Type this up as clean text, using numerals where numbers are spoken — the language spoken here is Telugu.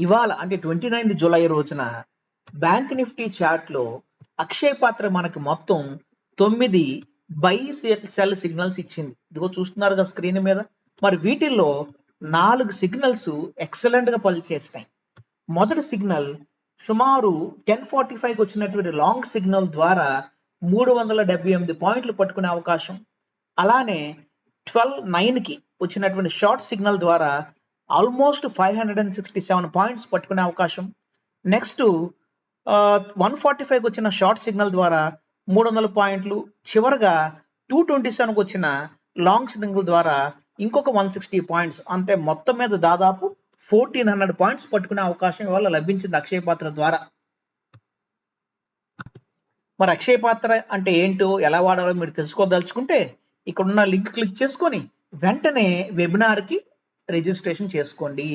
ఇవాళ అంటే 29 జూలై రోజున బ్యాంక్ నిఫ్టీ చార్ట్లో అక్షయ్ పాత్ర మనకి మొత్తం 9 బై సెల్ సిగ్నల్స్ ఇచ్చింది. ఇదిగో చూస్తున్నారు కదా స్క్రీన్ మీద. మరి వీటిల్లో 4 సిగ్నల్స్ ఎక్సలెంట్ గా పనిచేస్తాయి. మొదటి సిగ్నల్ సుమారు 10:45కి వచ్చినటువంటి లాంగ్ సిగ్నల్ ద్వారా 378 పాయింట్లు పట్టుకునే అవకాశం. అలానే 12:09కి వచ్చినటువంటి షార్ట్ సిగ్నల్ ద్వారా ఆల్మోస్ట్ 567 పాయింట్స్ పట్టుకునే అవకాశం. నెక్స్ట్ 1:45కి వచ్చిన షార్ట్ సిగ్నల్ ద్వారా 300 పాయింట్లు. చివరగా 2:27కి వచ్చిన లాంగ్ సిగ్నల్ ద్వారా ఇంకొక 160 పాయింట్స్, అంటే మొత్తం మీద దాదాపు 1400 పాయింట్స్ పట్టుకునే అవకాశం వల్ల లభించింది అక్షయ్ పాత్ర ద్వారా. మరి అక్షయ్ పాత్ర అంటే ఏంటో ఎలా వాడాలో మీరు తెలుసుకోదలుచుకుంటే ఇక్కడ ఉన్న లింక్ క్లిక్ చేసుకొని వెంటనే వెబినార్కి రిజిస్ట్రేషన్ చేసుకోండి.